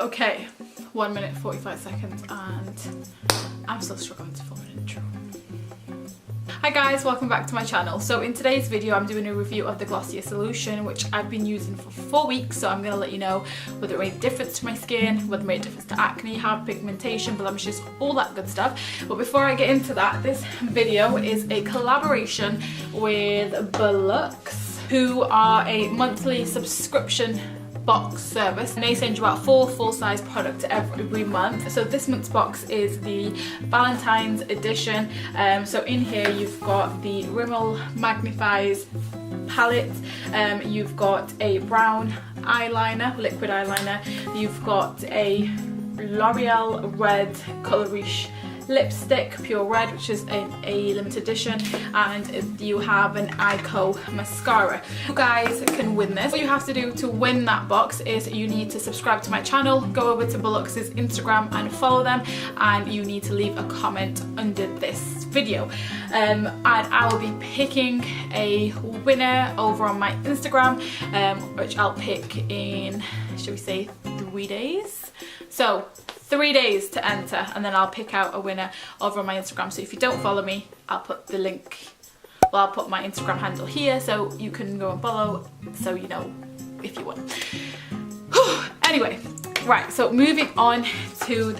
Okay, 1 minute 45 seconds and I'm still struggling to film an intro. Hi guys, welcome back to my channel. So in today's video I'm doing a review of the Glossier solution, which I've been using for 4 weeks. So I'm going to let you know whether it made a difference to my skin, whether it made a difference to acne, hyperpigmentation, blemishes, all that good stuff. But before I get into that, this video is a collaboration with Beluxe, who are a monthly subscription box service, and they send you out 4 full-size products every month. So this month's box is the Valentine's edition. So in here you've got the Rimmel Magnifies palette, you've got a brown eyeliner, liquid eyeliner, you've got a L'Oreal red Color Riche lipstick, pure red, which is a limited edition, and you have an Ico mascara. You guys can win this. What you have to do to win that box is you need to subscribe to my channel, go over to Beluxe's Instagram and follow them, and you need to leave a comment under this video. And I will be picking a winner over on my Instagram, which I'll pick in, should we say, 3 days? So 3 days to enter, and then I'll pick out a winner over on my Instagram. So if you don't follow me, I'll put the link, well, I'll put my Instagram handle here so you can go and follow, so you know if you won. Anyway, right, so moving on to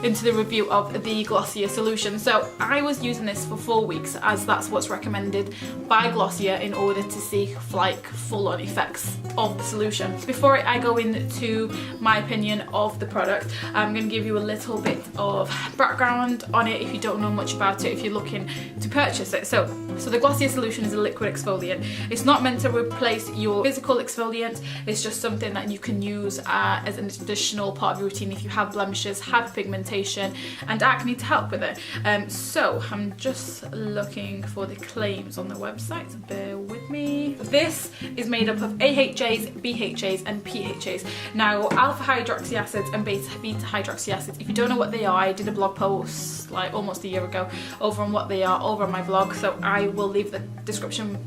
into the review of the Glossier solution. So I was using this for 4 weeks, as that's what's recommended by Glossier in order to see like full-on effects of the solution. Before I go into my opinion of the product, I'm going to give you a little bit of background on it if you don't know much about it, if you're looking to purchase it. So the Glossier solution is a liquid exfoliant. It's not meant to replace your physical exfoliant. It's just something that you can use as an additional part of your routine if you have blemishes, hyperpigmentation and acne, to help with it. So I'm just looking for the claims on the website, so bear with me. This is made up of AHAs, BHAs and PHAs. Now, alpha hydroxy acids and beta hydroxy acids, if you don't know what they are, I did a blog post like almost a year ago over on what they are over on my blog, so I will leave the description,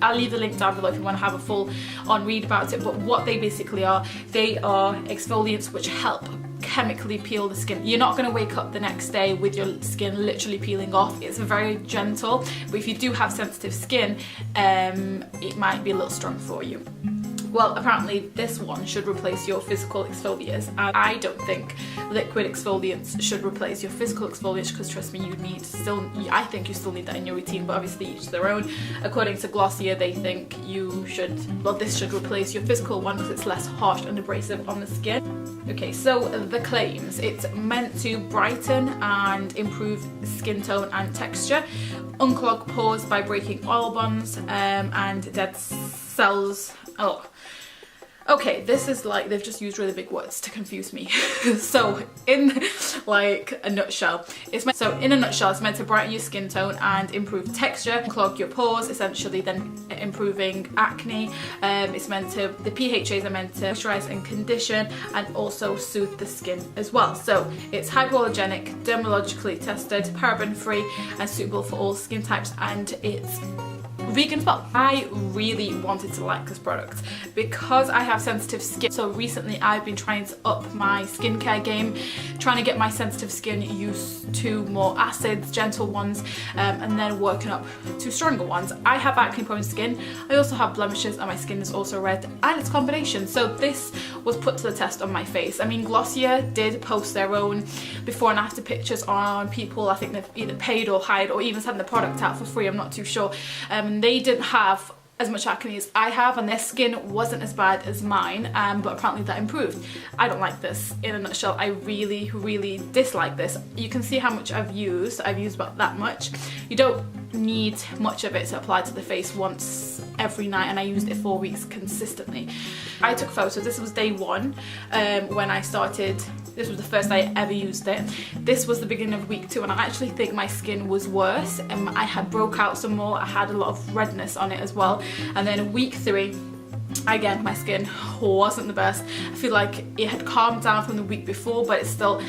I'll leave the link down below if you want to have a full on read about it. But what they basically are, they are exfoliants which help chemically peel the skin. You're not going to wake up the next day with your skin literally peeling off. It's very gentle, but if you do have sensitive skin, it might be a little strong for you. Well, apparently this one should replace your physical exfoliants, and I don't think liquid exfoliants should replace your physical exfoliants, because trust me, I think you still need that in your routine, but obviously each their own. According to Glossier, they think this should replace your physical one because it's less harsh and abrasive on the skin. Okay, so the claims: it's meant to brighten and improve skin tone and texture, unclog pores by breaking oil bonds and dead cells. Oh, okay, this is like, they've just used really big words to confuse me. So in like a nutshell, it's meant to brighten your skin tone and improve texture, clog your pores, essentially then improving acne. The PHAs are meant to moisturize and condition and also soothe the skin as well. So it's hypoallergenic, dermatologically tested, paraben free and suitable for all skin types, and it's vegan as well. I really wanted to like this product because I have sensitive skin. So recently I've been trying to up my skincare game, trying to get my sensitive skin used to more acids, gentle ones, and then working up to stronger ones. I have acne prone skin, I also have blemishes, and my skin is also red, and it's a combination. So this was put to the test on my face. I mean, Glossier did post their own before and after pictures on people. I think they've either paid or hired or even sent the product out for free, I'm not too sure. They didn't have as much acne as I have, and their skin wasn't as bad as mine, but apparently that improved. I don't like this. In a nutshell, I really, really dislike this. You can see how much I've used about that much. You don't need much of it to apply to the face once every night, and I used it 4 weeks consistently. I took photos. This was day 1 when I started. This was the first I ever used it. This was the beginning of week 2, and I actually think my skin was worse, and I had broke out some more. I had a lot of redness on it as well. And then week 3, again, my skin wasn't the best. I feel like it had calmed down from the week before, but it still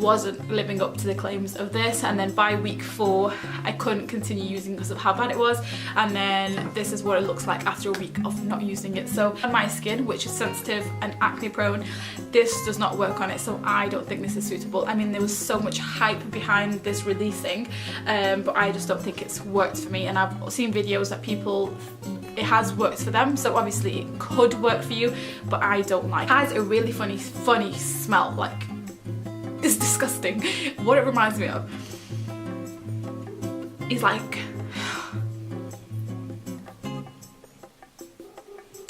wasn't living up to the claims of this, and then by week 4 I couldn't continue using because of how bad it was, and then this is what it looks like after a week of not using it. So on my skin, which is sensitive and acne prone, this does not work on it, so I don't think this is suitable. I mean, there was so much hype behind this releasing, but I just don't think it's worked for me, and I've seen videos that people, it has worked for them, so obviously it could work for you, but I don't like it. It has a really funny smell, like, it's disgusting. What it reminds me of is like,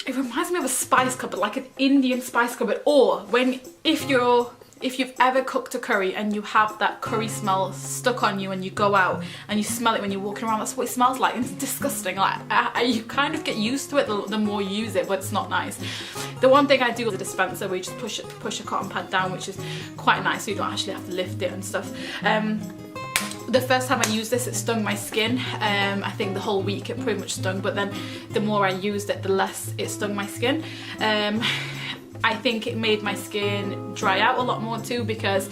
it reminds me of a spice cupboard, like an Indian spice cupboard, or if you've ever cooked a curry and you have that curry smell stuck on you and you go out and you smell it when you're walking around, that's what it smells like. It's disgusting. Like, you kind of get used to it the more you use it, but it's not nice. The one thing I do with the dispenser, where you just push a cotton pad down, which is quite nice, so you don't actually have to lift it and stuff. The first time I used this, it stung my skin. I think the whole week it pretty much stung, but then the more I used it, the less it stung my skin. I think it made my skin dry out a lot more too, because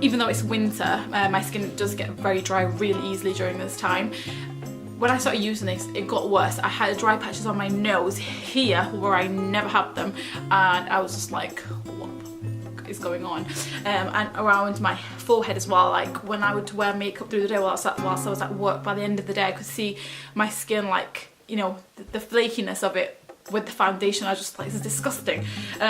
even though it's winter, my skin does get very dry really easily during this time. When I started using this, it got worse. I had dry patches on my nose here where I never had them, and I was just like, what is going on? And around my forehead as well, like when I would wear makeup through the day whilst I was at work, by the end of the day I could see my skin, like, you know, the flakiness of it with the foundation. I was just like, this is disgusting.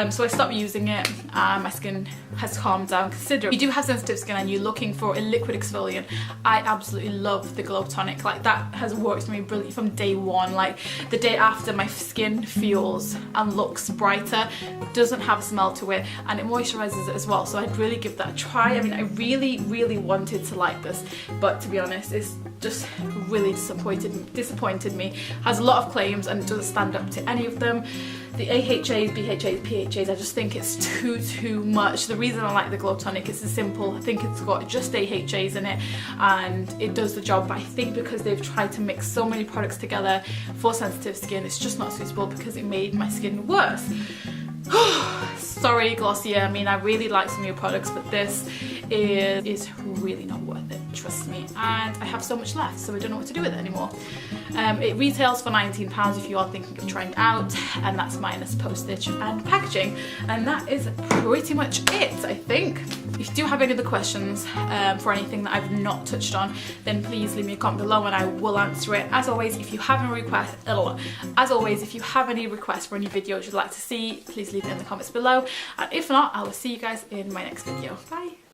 So I stopped using it, and my skin has calmed down considerably. If you do have sensitive skin and you're looking for a liquid exfoliant, I absolutely love the Glow Tonic. Like, that has worked for me brilliantly from day one. Like, the day after, my skin feels and looks brighter, doesn't have a smell to it, and it moisturizes it as well. So I'd really give that a try. I mean, I really wanted to like this, but to be honest, it's just really disappointed me. Has a lot of claims and it doesn't stand up to any of them. The AHAs, BHAs, PHAs, I just think it's too much. The reason I like the Glow Tonic is simple. I think it's got just AHAs in it and it does the job, but I think because they've tried to mix so many products together for sensitive skin, it's just not suitable because it made my skin worse. Sorry, Glossier. I mean, I really like some of your products, but this is really not worth it, trust me. And I have so much left, so I don't know what to do with it anymore. It retails for £19 if you are thinking of trying it out, and that's minus postage and packaging. And that is pretty much it, I think. If you do have any other questions for anything that I've not touched on, then please leave me a comment below and I will answer it. As always, if you have any requests for any videos you'd like to see, please leave it in the comments below. And if not, I will see you guys in my next video. Bye!